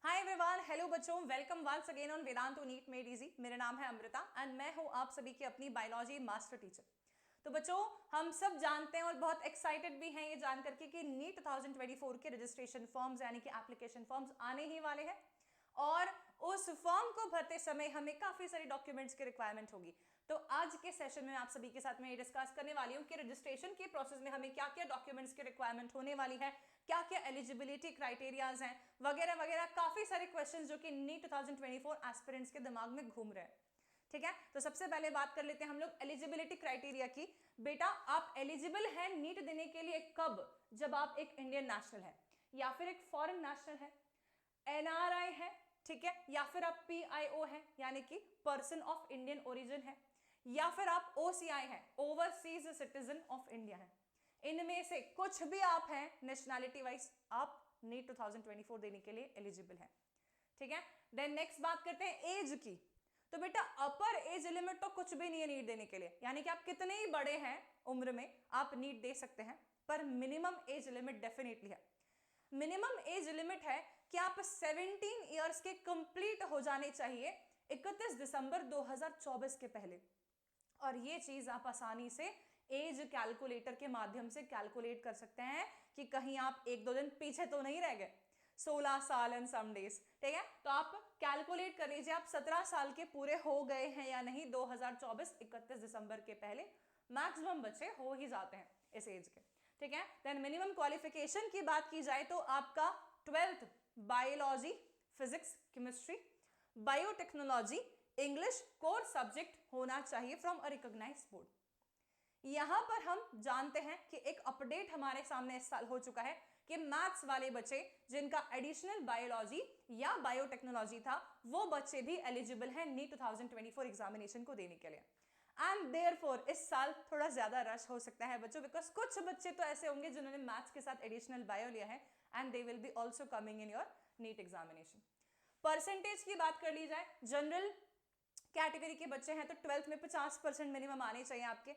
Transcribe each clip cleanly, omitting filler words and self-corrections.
हाय everyone, hello बच्चों, welcome once again on Vedantu NEET made easy. मेरा नाम है अमृता एंड मैं हूं आप सभी की अपनी बायोलॉजी मास्टर टीचर। तो बच्चों, हम सब जानते हैं और बहुत एक्साइटेड भी हैं ये जान करके कि नीट 2024 के रजिस्ट्रेशन फॉर्म्स यानी कि एप्लीकेशन फॉर्म्स आने ही वाले हैं और उस फॉर्म को भरते समय हमें काफी सारी डॉक्यूमेंट्स की रिक्वायरमेंट होगी। तो आज के सेशन में आप सभी के साथ मैं ये डिस्कस करने वाली हूं कि रजिस्ट्रेशन के प्रोसेस में हमें क्या क्या डॉक्यूमेंट्स की रिक्वायरमेंट होने वाली है, क्या क्या एलिजिबिलिटी क्राइटेरियाज हैं, वगैरह वगैरह। काफी सारे क्वेश्चंस जो कि नीट 2024 एस्पिरेंट्स के दिमाग में घूम रहे हैं। ठीक है, तो सबसे पहले बात कर लेते हैं हम लोग एलिजिबिलिटी क्राइटेरिया की। बेटा, आप एलिजिबल हैं नीट देने के लिए कब? जब आप एक इंडियन नेशनल है या फिर एक फॉरेन नेशनल है, एनआरआई है, ठीक है, या फिर आप पीआईओ है यानी कि पर्सन ऑफ इंडियन ओरिजिन है, या फिर आप ओसीआई है, ओवरसीज सिटीजन ऑफ इंडिया है। इनमें से कुछ भी आप हैं नेशनैलिटी वाइज, आप नीट 2024 देने के लिए एलिजिबल हैं। ठीक है, देन नेक्स्ट बात करते हैं एज की। तो बेटा, अपर एज लिमिट तो कुछ भी नहीं है नीट देने के लिए, यानी कि आप कितने ही बड़े हैं उम्र में आप नीट दे सकते हैं, पर मिनिमम एज लिमिट डेफिनेटली है। मिनिमम एज लिमिट है कि आप 17 ईयर्स के कंप्लीट हो जाने चाहिए 31 दिसंबर 2024 के पहले। और ये चीज आप आसानी से एज कैलकुलेटर के माध्यम से कैलकुलेट कर सकते हैं कि कहीं आप एक दो दिन पीछे तो नहीं रह गए, 16 साल एंड सम डेज। ठीक है, तो आप कैलकुलेट कर लीजिए आप 17 साल के पूरे हो गए हैं या नहीं 2024 31 दिसंबर के पहले। मैक्सिमम बच्चे हो ही जाते हैं इस एज के। ठीक है, देन मिनिमम क्वालिफिकेशन की बात की जाए तो आपका 12th biology, physics, chemistry, biotechnology, English core subject होना चाहिए फ्रॉम अ रिकॉग्नाइज्ड बोर्ड। यहां पर हम जानते हैं कि एक अपडेट हमारे सामने इस साल हो चुका है कि मैथ्स वाले बच्चे जिनका एडिशनल बायोलॉजी या बायोटेक्नोलॉजी था, वो बच्चे भी एलिजिबल हैं नीट 2024 एग्जामिनेशन को देने के लिए। एंड देयरफॉर इस साल थोड़ा ज्यादा रश हो सकता है बच्चों, बिकॉज कुछ बच्चे तो ऐसे होंगे जिन्होंने मैथ्स के साथ एडिशनल बायो लिया है and they will be also coming in your NEET examination. Percentage की बात कर ली जाए, जनरल कैटेगरी के बच्चे हैं तो 12th में 50% मिनिमम आने चाहिए आपके।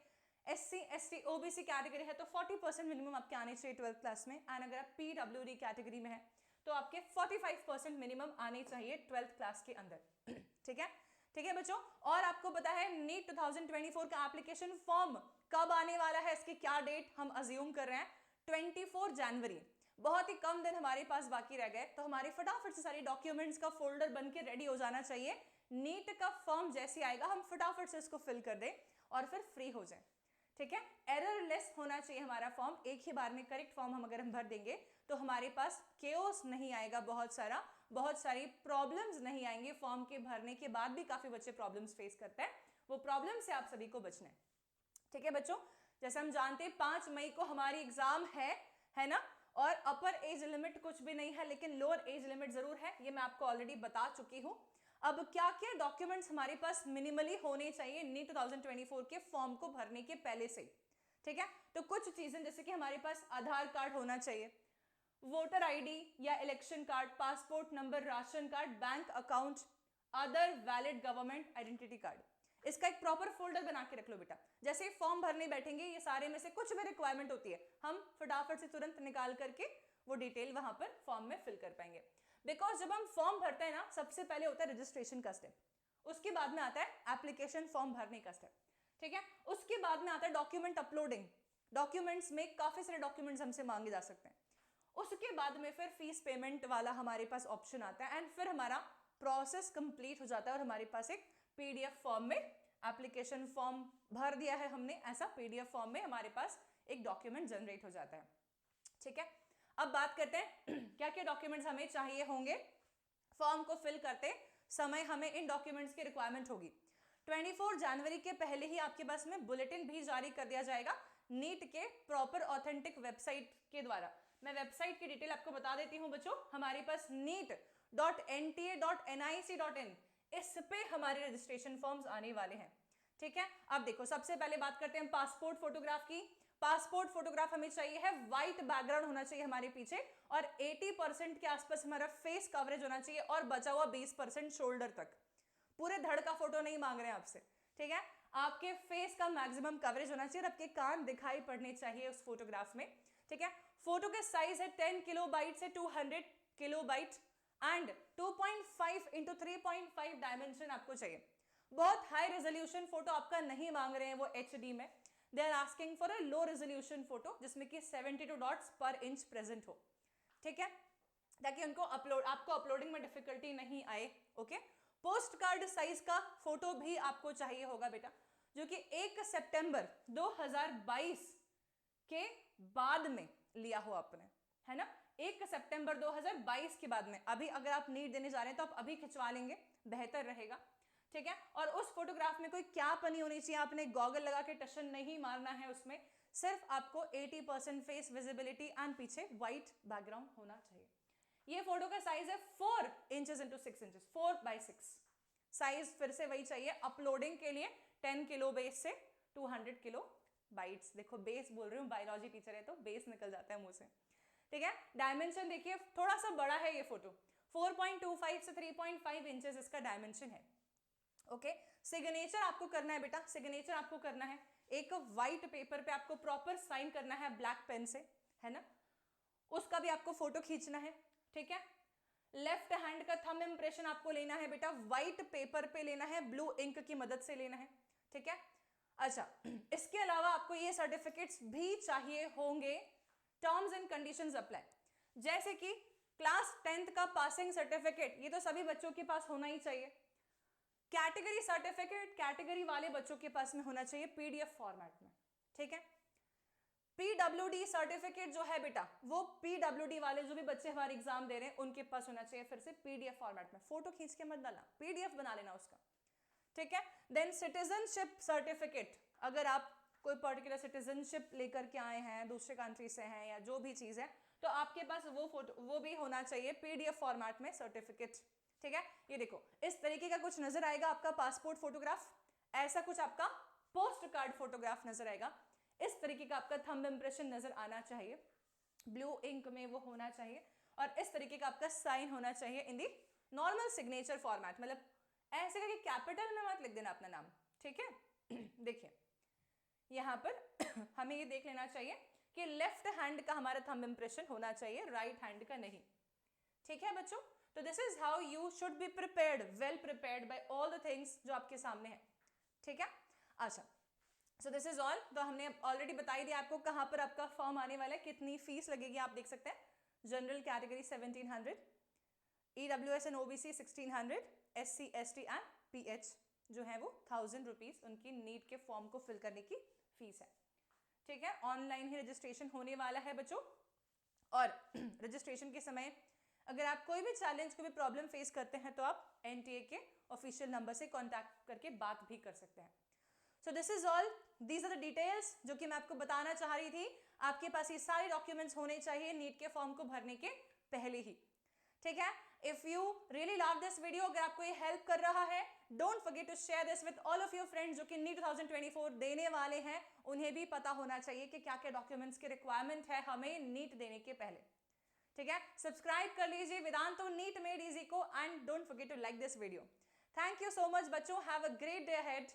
SC ST OBC कैटेगरी है तो 40% मिनिमम आपके आने चाहिए 12th क्लास में। एंड अगर आप PWD कैटेगरी में है तो आपके 45% मिनिमम आने चाहिए 12th क्लास के अंदर। ठीक है, ठीक है बच्चों। और आपको पता है नीट 2024 का एप्लीकेशन फॉर्म कब आने वाला है, इसकी क्या डेट हम अज्यूम कर रहे हैं? 24 जनवरी। बहुत ही कम दिन हमारे पास बाकी रह गए, तो हमारी फटाफट से सारी डॉक्यूमेंट्स का फोल्डर बन के रेडी हो जाना चाहिए। नीट का फॉर्म जैसे आएगा हम फटाफट से इसको फिल कर दें और फिर फ्री हो जाए। ठीक है, एररलेस होना चाहिए हमारा फॉर्म, एक ही बार में करेक्ट फॉर्म हम अगर हम भर देंगे तो हमारे पास केओस नहीं आएगा, बहुत सारी प्रॉब्लम्स नहीं आएंगे। फॉर्म के भरने के बाद भी काफी बच्चे प्रॉब्लम्स फेस करते हैं, वो प्रॉब्लम से आप सभी को बचना है। ठीक है बच्चों, जैसे हम जानते हैं 5 मई को हमारी एग्जाम है ना, और अपर एज लिमिट कुछ भी नहीं है लेकिन लोअर एज लिमिट जरूर है, ये मैं आपको ऑलरेडी बता चुकी हूं। अब क्या क्या डॉक्यूमेंट्स हमारे पास मिनिमली होने चाहिए नीट 2024 के फॉर्म को भरने के पहले से? ठीक है, तो कुछ चीजें जैसे कि हमारे पास आधार कार्ड होना चाहिए, वोटर आईडी या election card, passport number, ration card, bank account, other valid government identity card. इसका एक प्रॉपर फोल्डर बना के रख लो बेटा। जैसे फॉर्म भरने बैठेंगे ये सारे में से कुछ भी रिक्वायरमेंट होती है हम फटाफट से तुरंत निकाल करके वो डिटेल वहां पर फॉर्म में फिल कर पाएंगे। बिकॉज जब हम फॉर्म भरते हैं ना, सबसे पहले होता है रजिस्ट्रेशन का स्टेप, उसके बाद में आता है एप्लीकेशन फॉर्म भरने का स्टेप। ठीक है, उसके बाद में आता है डॉक्यूमेंट अपलोडिंग। डॉक्यूमेंट्स में काफी सारे डॉक्यूमेंट्स हमसे मांगे जा सकते हैं। उसके बाद में फिर फीस पेमेंट वाला हमारे पास ऑप्शन आता है एंड फिर हमारा प्रोसेस कंप्लीट हो जाता है और हमारे पास एक पीडीएफ फॉर्म में एप्लीकेशन फॉर्म भर दिया है हमने, ऐसा पीडीएफ फॉर्म में हमारे पास एक डॉक्यूमेंट जनरेट हो जाता है। ठीक है, अब बात करते हैं क्या क्या डॉक्यूमेंट्स हमें चाहिए होंगे फॉर्म को फिल करते समय। हमें इन डॉक्यूमेंट्स की रिक्वायरमेंट होगी। 24 जनवरी के पहले ही आपके पास में बुलेटिन भी जारी कर दिया जाएगा नीट के प्रॉपर ऑथेंटिक वेबसाइट के द्वारा। मैं वेबसाइट की डिटेल आपको बता देती हूं बच्चों। हमारे पास neet.nta.nic.in, इस पे हमारे रजिस्ट्रेशन फॉर्म्स आने वाले हैं। ठीक है, अब देखो सबसे पहले बात करते हैं पासपोर्ट फोटोग्राफ की। पासपोर्ट फोटोग्राफ हमें चाहिए है, व्हाइट बैकग्राउंड होना चाहिए हमारे पीछे और 80% के आसपास हमारा फेस कवरेज होना चाहिए और बचा हुआ 20% शोल्डर तक। पूरे धड़ का फोटो नहीं मांग रहे हैं आपसे। ठीक है, आपके फेस का मैक्सिमम कवरेज होना चाहिए और आपके कान दिखाई पड़ने चाहिए उस फोटोग्राफ में। ठीक है, फोटो के साइज है 10 किलोबाइट से 200 किलोबाइट एंड 2.5 इंटू 3.5 डायमेंशन आपको चाहिए। बहुत हाई रेजोल्यूशन फोटो आपका नहीं मांग रहे हैं वो HD में, they are asking for a low resolution photo जिसमें कि 72 डॉट्स पर इंच प्रेजेंट हो, ठीक है, ताकि उनको आपको अपलोडिंग में डिफिकल्टी नहीं आए। ओके, पोस्ट कार्ड साइज का फोटो भी आपको चाहिए होगा बेटा, जो कि 1 सितंबर 2022 के बाद में लिया हो आपने, है ना, 1 सितंबर 2022 के बाद में। अभी अगर आप नीट देने जा रहे हैं तो आप अभी खिंचवा लेंगे, बेहतर रहेगा, ठीक है। और उस फोटोग्राफ में कोई कैप नहीं होनी चाहिए, आपने गॉगल लगा के टशन नहीं मारना है उसमें, सिर्फ आपको 80% फेस विजिबिलिटी एंड पीछे व्हाइट बैकग्राउंड होना चाहिए। ये फोटो का साइज है 4 inches into 6 inches, 4x6 size फिर से वही चाहिए। अपलोडिंग के लिए 10 किलो बेस से 200 किलो बाइट्स, देखो बेस बोल रही हूँ, बायोलॉजी टीचर है तो बेस निकल जाता है मुंह से, ठीक है। डायमेंशन देखिए थोड़ा सा बड़ा है ये फोटो, 4.25 से 3.5 इंचेस इसका डायमेंशन है। ओके, सिग्नेचर आपको करना है बेटा, सिग्नेचर आपको करना है एक व्हाइट पेपर पे, आपको प्रॉपर साइन करना है ब्लैक पेन से, है ना, उसका भी आपको फोटो खींचना है, ठीक है। लेफ्ट हैंड का थंब इंप्रेशन आपको लेना है बेटा, व्हाइट पेपर पे लेना है, ब्लू इंक की मदद से लेना है, ठीक है। अच्छा, इसके अलावा आपको ये सर्टिफिकेट्स भी चाहिए होंगे, टर्म्स एंड कंडीशंस अप्लाई, जैसे कि क्लास 10th का पासिंग सर्टिफिकेट, ये तो सभी बच्चों के पास होना ही चाहिए। कैटेगरी सर्टिफिकेट कैटेगरी वाले बच्चों के पास में होना चाहिए PDF फॉर्मेट में, ठीक है। PWD सर्टिफिकेट जो है बेटा, वो PWD वाले जो भी बच्चे हमारे एग्जाम दे रहे हैं उनके पास होना चाहिए फिर से PDF फॉर्मेट में, फोटो खींच के मत डालना, PDF बना लेना उसका, ठीक है। देन सिटीजनशिप सर्टिफिकेट, अगर आप कोई पर्टिकुलर सिटीजनशिप लेकर के आए हैं, दूसरे कंट्री से हैं या जो भी चीज है, तो आपके पास वो फोटो वो भी होना चाहिए PDF फॉर्मेट में सर्टिफिकेट, ठीक है। ये देखो इस तरीके का कुछ नजर आएगा आपका पासपोर्ट फोटोग्राफ, ऐसा कुछ आपका पोस्ट कार्ड फोटोग्राफ नजर आएगा, इस तरीके का आपका थंब इंप्रेशन नजर आना चाहिए, ब्लू इंक में वो होना चाहिए, और इस तरीके का आपका साइन होना चाहिए इन दी नॉर्मल सिग्नेचर फॉर्मेट, मतलब ऐसे करके कैपिटल में मत लिख देना अपना नाम, ठीक है। देखिए यहां पर हमें ये देख लेना चाहिए कि लेफ्ट हैंड का हमारा थंब इंप्रेशन होना चाहिए, राइट हैंड का नहीं, ठीक है बच्चों। तो this is how you should be prepared, well prepared by all the things जो आपके सामने है, ठीक है। अच्छा, सो दिस इज ऑल, तो हमने ऑलरेडी बताई दिया आपको कहां पर आपका फॉर्म आने वाला है, कितनी फीस लगेगी आप देख सकते हैं। General category 1700, EWS and OBC 1600, SC ST and PH जो है वो 1000 रुपीज उनकी नीट के फॉर्म को फिल करने की फीस है, ठीक है। ऑनलाइन ही रजिस्ट्रेशन होने वाला है बच्चों, और रजिस्ट्रेशन के समय अगर आप कोई भी चैलेंज, कोई भी प्रॉब्लम फेस करते हैं तो आप NTA के ऑफिशियल नंबर से कांटेक्ट करके बात भी कर सकते हैं। So this is all, these are the details जो कि मैं आपको बताना चाह रही थी। आपके पास ये सारे डॉक्यूमेंट्स होने चाहिए नीट के फॉर्म को भरने के पहले ही, ठीक है। If you really love this video, अगर आपको ये हेल्प कर रहा है, don't forget to share this with all of your friends जो कि नीट 2024 देने वाले हैं, उन्हें भी पता होना चाहिए कि क्या क्या डॉक्यूमेंट्स की रिक्वायरमेंट है हमें नीट देने के पहले, ठीक है। सब्सक्राइब कर लीजिए वेदांतो नीट मेड इजी को, and don't forget to like this video. Thank you so much बच्चों, have a great day ahead.